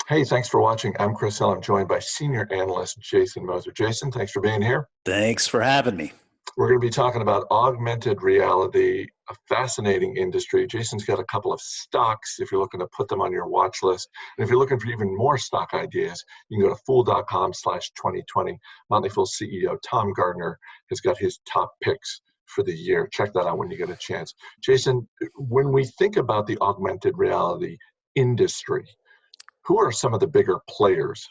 Hey, thanks for watching. I'm Chris Hill. I'm joined by senior analyst Jason Moser. Jason, thanks for being here. Thanks for having me. We're going to be talking about augmented reality, a fascinating industry. Jason's got a couple of stocks if you're looking to put them on your watch list. And if you're looking for even more stock ideas, you can go to fool.com/2020. Motley Fool CEO Tom Gardner has got his top picks for the year. Check that out when you get a chance. Jason, when we think about the augmented reality industry, who are some of the bigger players?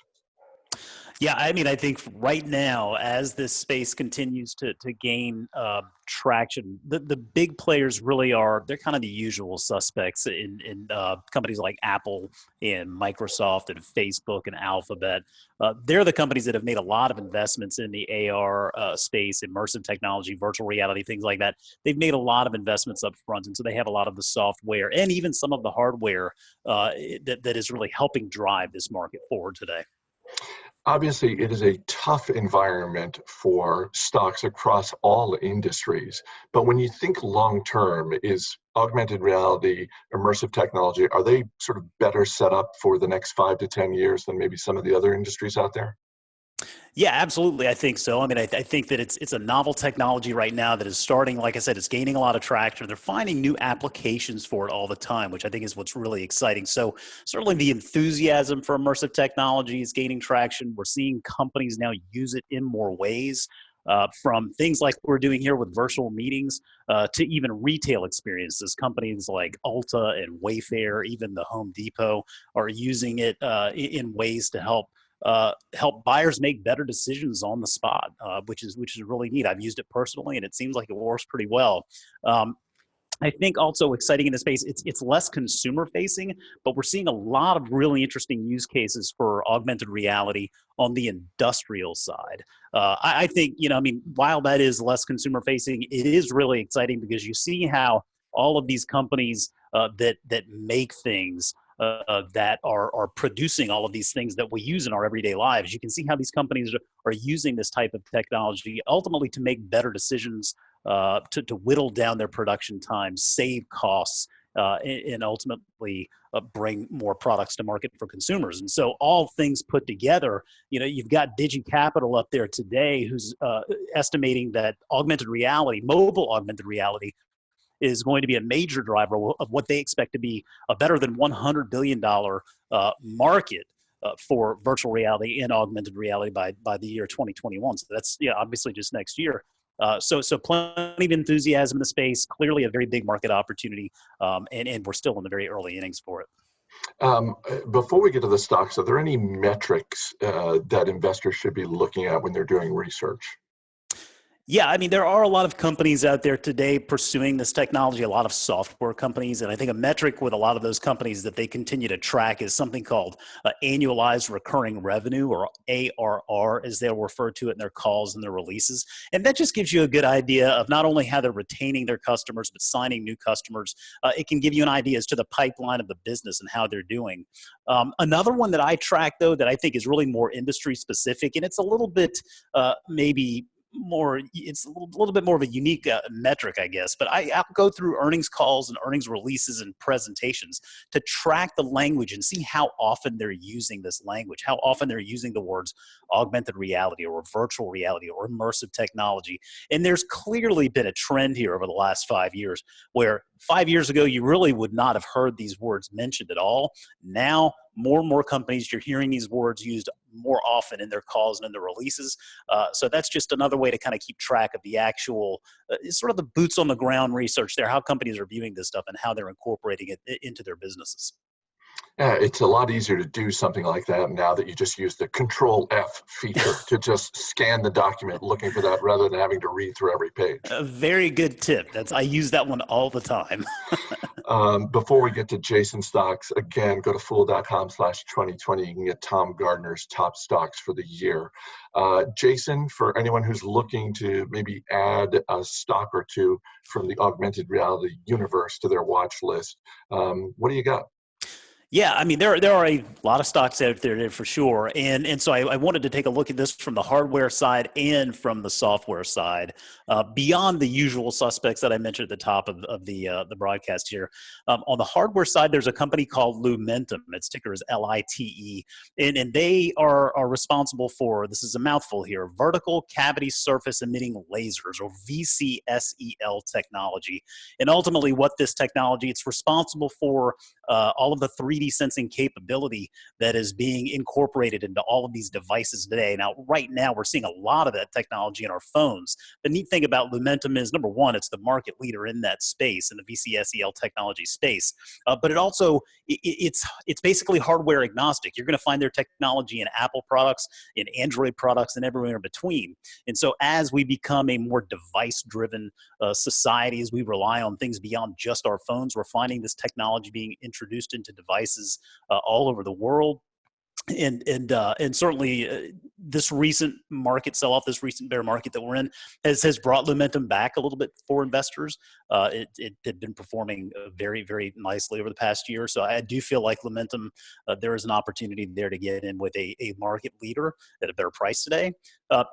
Yeah, I think right now, as this space continues to gain traction, the big players really they're kind of the usual suspects in companies like Apple and Microsoft and Facebook and Alphabet. They're the companies that have made a lot of investments in the AR space, immersive technology, virtual reality, things like that. They've made a lot of investments up front, and so they have a lot of the software and even some of the hardware that is really helping drive this market forward today. Obviously, it is a tough environment for stocks across all industries. But when you think long term, is augmented reality, immersive technology, are they sort of better set up for the next 5 to 10 years than maybe some of the other industries out there? Yeah, absolutely. I think so. I think that it's a novel technology right now that is starting. Like I said, it's gaining a lot of traction. They're finding new applications for it all the time, which I think is what's really exciting. So certainly the enthusiasm for immersive technology is gaining traction. We're seeing companies now use it in more ways. From things like we're doing here with virtual meetings to even retail experiences. Companies like Ulta and Wayfair, even the Home Depot, are using it in ways to help buyers make better decisions on the spot, which is really neat. I've used it personally, and it seems like it works pretty well. Um, I think also exciting in the space, it's less consumer facing, but we're seeing a lot of really interesting use cases for augmented reality on the industrial side. I think, while that is less consumer facing, it is really exciting because you see how all of these companies that make things that are producing all of these things that we use in our everyday lives. You can see how these companies are using this type of technology ultimately to make better decisions, to whittle down their production times, save costs, and ultimately bring more products to market for consumers. And so all things put together, you've got DigiCapital up there today who's estimating that mobile augmented reality is going to be a major driver of what they expect to be a better than $100 billion market for virtual reality and augmented reality by the year 2021. So that's obviously just next year. So plenty of enthusiasm in the space, clearly a very big market opportunity, and we're still in the very early innings for it. Before we get to the stocks, are there any metrics that investors should be looking at when they're doing research? Yeah, there are a lot of companies out there today pursuing this technology, a lot of software companies. And I think a metric with a lot of those companies that they continue to track is something called annualized recurring revenue, or ARR, as they'll refer to it in their calls and their releases. And that just gives you a good idea of not only how they're retaining their customers, but signing new customers. It can give you an idea as to the pipeline of the business and how they're doing. Another one that I track, though, that I think is really more industry specific, and it's a little bit it's a little bit more of a unique metric, I guess, but I'll go through earnings calls and earnings releases and presentations to track the language and see how often they're using this language, how often they're using the words augmented reality or virtual reality or immersive technology. And there's clearly been a trend here over the last 5 years where 5 years ago you really would not have heard these words mentioned at all. Now more and more companies, you're hearing these words used more often in their calls and in their releases. So that's just another way to kind of keep track of the actual, sort of the boots on the ground research there, how companies are viewing this stuff and how they're incorporating it into their businesses. Yeah, it's a lot easier to do something like that now that you just use the Control F feature to just scan the document looking for that rather than having to read through every page. A very good tip. I use that one all the time. Before we get to Jason stocks, again, go to fool.com/2020. You can get Tom Gardner's top stocks for the year. Jason, for anyone who's looking to maybe add a stock or two from the augmented reality universe to their watch list, what do you got? Yeah, there are a A lot of stocks out there for sure. And so I wanted to take a look at this from the hardware side and from the software side, beyond the usual suspects that I mentioned at the top of the broadcast here. On the hardware side, there's a company called Lumentum. Its ticker is LITE. And they are responsible for, this is a mouthful here, vertical cavity surface emitting lasers, or VCSEL technology. And ultimately what this technology, it's responsible for all of the 3D sensing capability that is being incorporated into all of these devices today. Now, right now, we're seeing a lot of that technology in our phones. The neat thing about Lumentum is, number one, it's the market leader in that space, in the VCSEL technology space. But it also, it's basically hardware agnostic. You're going to find their technology in Apple products, in Android products, and everywhere in between. And so as we become a more device-driven society, as we rely on things beyond just our phones, we're finding this technology being introduced into devices all over the world. And certainly this recent market sell-off, this recent bear market that we're in, has brought Lumentum back a little bit for investors. It had been performing very, very nicely over the past year. So I do feel like Lumentum, there is an opportunity there to get in with a market leader at a better price today.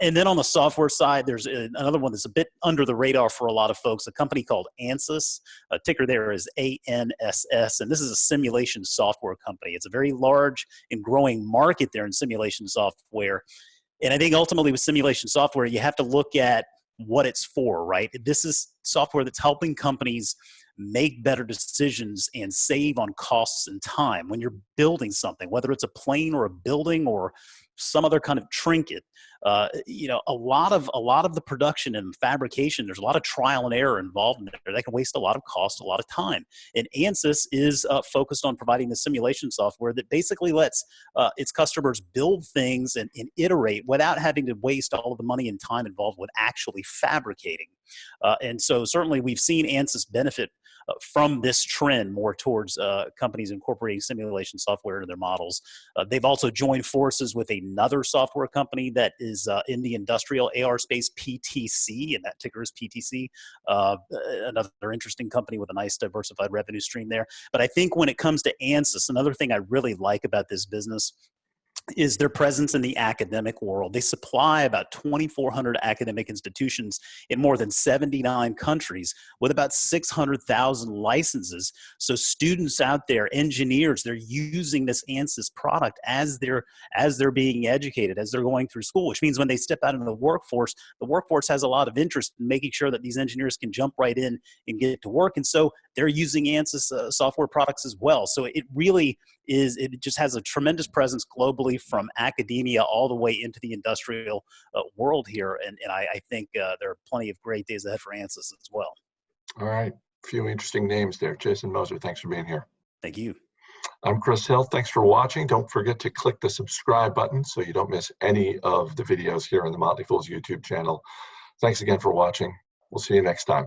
And then on the software side, there's another one that's a bit under the radar for a lot of folks, a company called Ansys. Ticker there is ANSS, and this is a simulation software company. It's a very large and growing market there in simulation software. And I think ultimately with simulation software, you have to look at what it's for, right? This is software that's helping companies make better decisions and save on costs and time when you're building something, whether it's a plane or a building or some other kind of trinket. A lot of the production and fabrication, there's a lot of trial and error involved in there. That can waste a lot of cost, a lot of time. And Ansys is focused on providing the simulation software that basically lets its customers build things and iterate without having to waste all of the money and time involved with actually fabricating. And so certainly we've seen Ansys benefit from this trend more towards companies incorporating simulation software into their models. They've also joined forces with another software company that is in the industrial AR space, PTC, and that ticker is PTC. Another interesting company with a nice diversified revenue stream there. But I think when it comes to Ansys, another thing I really like about this business is their presence in the academic world. They supply about 2,400 academic institutions in more than 79 countries with about 600,000 licenses. So students out there, engineers, they're using this Ansys product as they're being educated, as they're going through school, which means when they step out into the workforce has a lot of interest in making sure that these engineers can jump right in and get to work. And so they're using Ansys software products as well. So it really is, it just has a tremendous presence globally from academia all the way into the industrial world here. And I think there are plenty of great days ahead for Ansys as well. All right. A few interesting names there. Jason Moser, thanks for being here. Thank you. I'm Chris Hill. Thanks for watching. Don't forget to click the subscribe button so you don't miss any of the videos here on the Motley Fool's YouTube channel. Thanks again for watching. We'll see you next time.